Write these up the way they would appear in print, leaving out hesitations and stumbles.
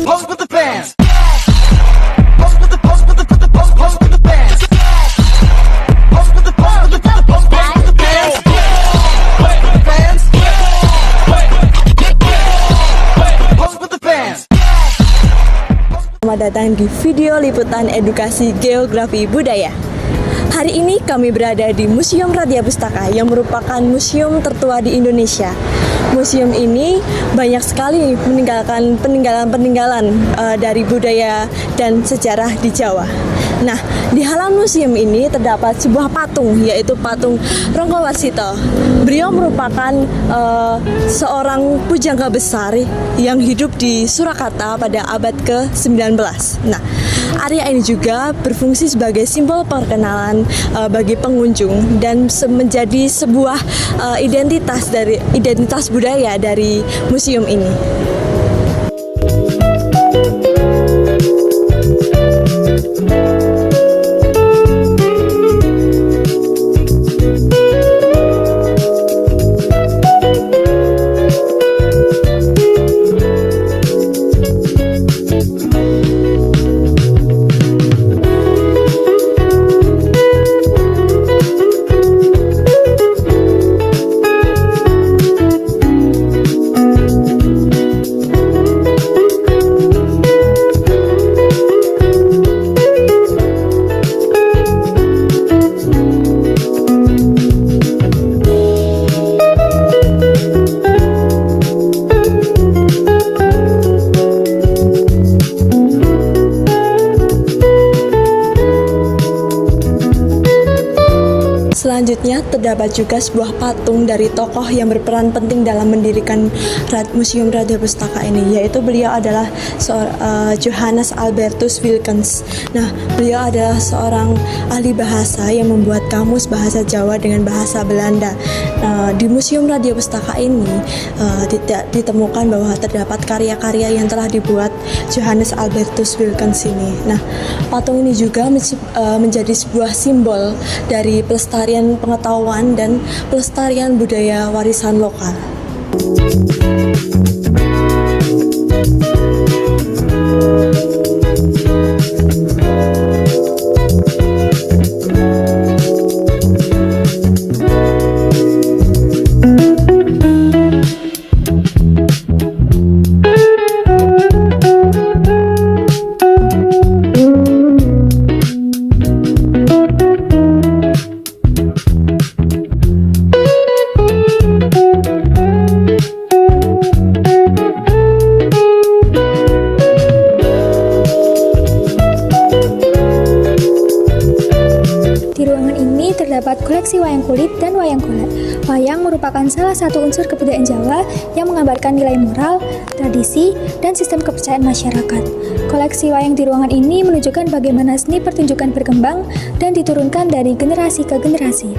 Pose with the fans. Pose with the pose with the pose with the fans. Pose with the pose with the pose with the fans. Pose with the fans. Pose with the fans. Selamat datang di video liputan edukasi geografi budaya. Hari ini kami berada di Museum Radya Pustaka yang merupakan museum tertua di Indonesia. Museum ini banyak sekali meninggalkan peninggalan-peninggalan dari budaya dan sejarah di Jawa. Nah, di halaman museum ini terdapat sebuah patung, yaitu patung Ranggawarsita. Beliau merupakan seorang pujangga besar yang hidup di Surakarta pada abad ke-19. Nah, area ini juga berfungsi sebagai simbol perkenalan bagi pengunjung dan menjadi sebuah identitas budaya dari museum ini. Selanjutnya terdapat juga sebuah patung dari tokoh yang berperan penting dalam mendirikan Museum Radya Pustaka ini, yaitu beliau adalah Johannes Albertus Wilckens. Nah, beliau adalah seorang ahli bahasa yang membuat kamus bahasa Jawa dengan bahasa Belanda. Di Museum Radya Pustaka ini ditemukan bahwa terdapat karya-karya yang telah dibuat Johannes Albertus Wilckens ini. Nah, patung ini juga menjadi sebuah simbol dari pelestarian pengetahuan dan pelestarian budaya warisan lokal. Terdapat koleksi wayang kulit dan wayang golek. Wayang merupakan salah satu unsur kebudayaan Jawa yang menggambarkan nilai moral, tradisi, dan sistem kepercayaan masyarakat. Koleksi wayang di ruangan ini menunjukkan bagaimana seni pertunjukan berkembang dan diturunkan dari generasi ke generasi.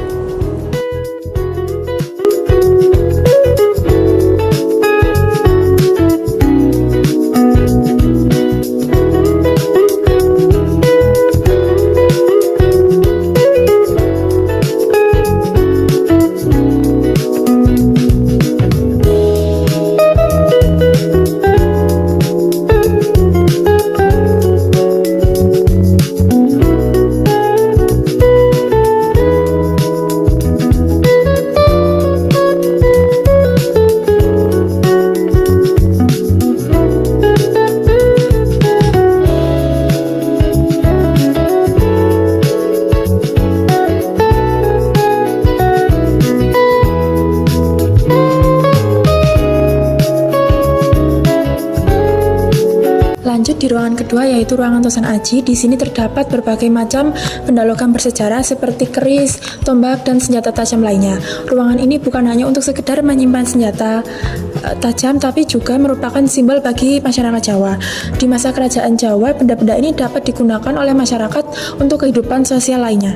Lanjut di ruangan kedua, yaitu ruangan Tosan Aji. Di sini terdapat berbagai macam benda logam bersejarah seperti keris, tombak, dan senjata tajam lainnya. Ruangan ini bukan hanya untuk sekedar menyimpan senjata tajam, tapi juga merupakan simbol bagi masyarakat Jawa. Di masa kerajaan Jawa, benda-benda ini dapat digunakan oleh masyarakat untuk kehidupan sosial lainnya.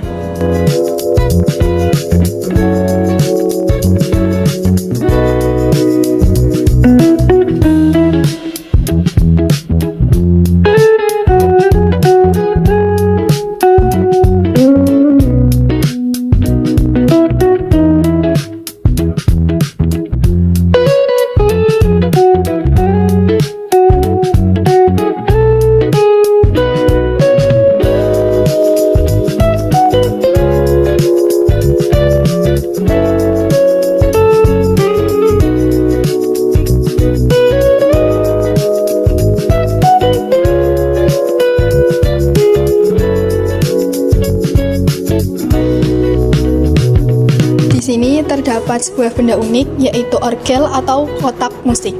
terdapat sebuah benda unik, yaitu orgel atau kotak musik.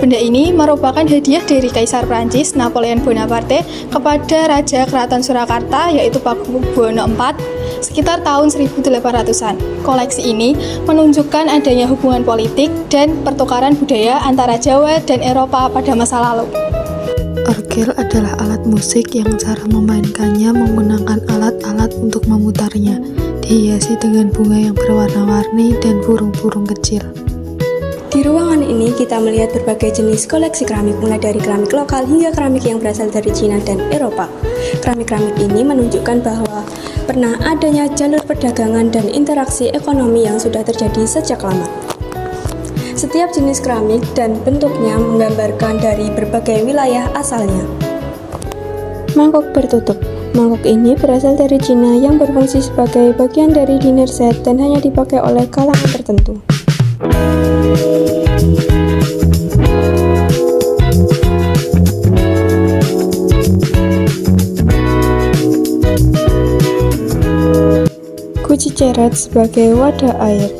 Benda ini merupakan hadiah dari Kaisar Prancis Napoleon Bonaparte kepada Raja Keraton Surakarta, yaitu Pakubuwono IV, sekitar tahun 1800-an. Koleksi ini menunjukkan adanya hubungan politik dan pertukaran budaya antara Jawa dan Eropa pada masa lalu. Orgel adalah alat musik yang cara memainkannya menggunakan alat-alat untuk memutarnya, dihiasi dengan bunga yang berwarna-warni dan burung-burung kecil. Di ruangan ini kita melihat berbagai jenis koleksi keramik, mulai dari keramik lokal hingga keramik yang berasal dari Cina dan Eropa. Keramik-keramik ini menunjukkan bahwa pernah adanya jalur perdagangan dan interaksi ekonomi yang sudah terjadi sejak lama. Setiap jenis keramik dan bentuknya menggambarkan dari berbagai wilayah asalnya. Mangkok bertutup. Mangkok ini berasal dari Cina yang berfungsi sebagai bagian dari dinner set dan hanya dipakai oleh kalangan tertentu. Guci ceret sebagai wadah air.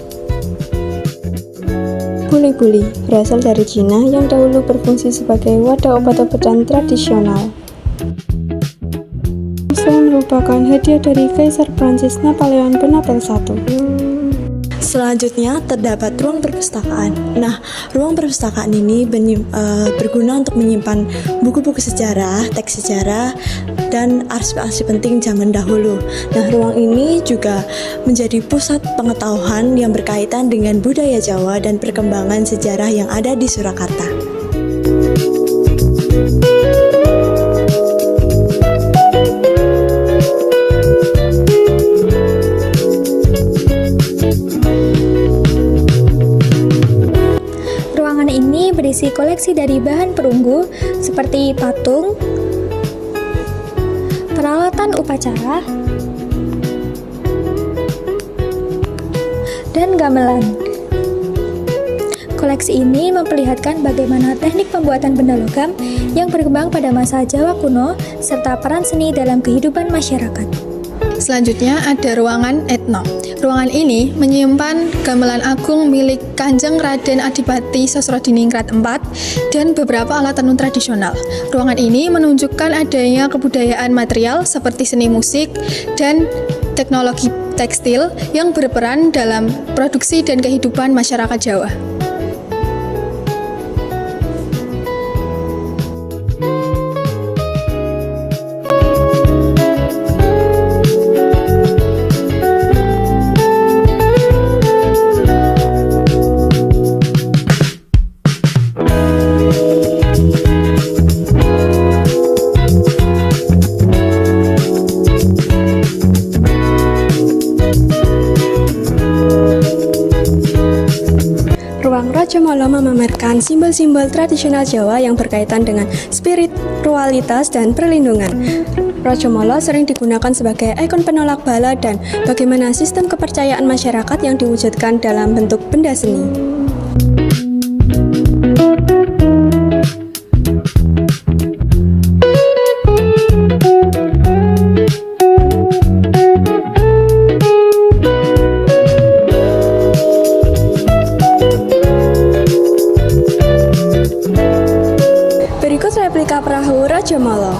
Buli-buli berasal dari Cina yang dahulu berfungsi sebagai wadah obat-obatan tradisional. Selain merupakan hadiah dari Kaisar Prancis Napoleon Bonaparte I. Selanjutnya terdapat ruang perpustakaan. Nah, ruang perpustakaan ini berguna untuk menyimpan buku-buku sejarah, teks sejarah, dan arsip-arsip penting zaman dahulu. Nah, ruang ini juga menjadi pusat pengetahuan yang berkaitan dengan budaya Jawa dan perkembangan sejarah yang ada di Surakarta. Ruangan ini berisi koleksi dari bahan perunggu seperti patung, peralatan upacara, dan gamelan. Koleksi ini memperlihatkan bagaimana teknik pembuatan benda logam yang berkembang pada masa Jawa kuno serta peran seni dalam kehidupan masyarakat. Selanjutnya ada ruangan etno. Ruangan ini menyimpan gamelan agung milik Kanjeng Raden Adipati Sosrodiningrat IV dan beberapa alat tenun tradisional. Ruangan ini menunjukkan adanya kebudayaan material seperti seni musik dan teknologi tekstil yang berperan dalam produksi dan kehidupan masyarakat Jawa. Ruang Rajamala memamerkan simbol-simbol tradisional Jawa yang berkaitan dengan spiritualitas dan perlindungan. Rajamala sering digunakan sebagai ikon penolak bala dan bagaimana sistem kepercayaan masyarakat yang diwujudkan dalam bentuk benda seni. Berikut replika perahu Rajamala.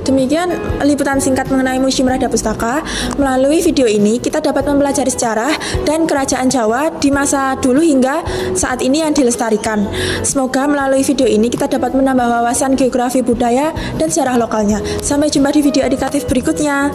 Demikian liputan singkat mengenai Museum Radya Pustaka. Melalui video ini kita dapat mempelajari sejarah dan kerajaan Jawa di masa dulu hingga saat ini yang dilestarikan. Semoga melalui video ini kita dapat menambah wawasan geografi budaya dan sejarah lokalnya. Sampai jumpa di video edukatif berikutnya.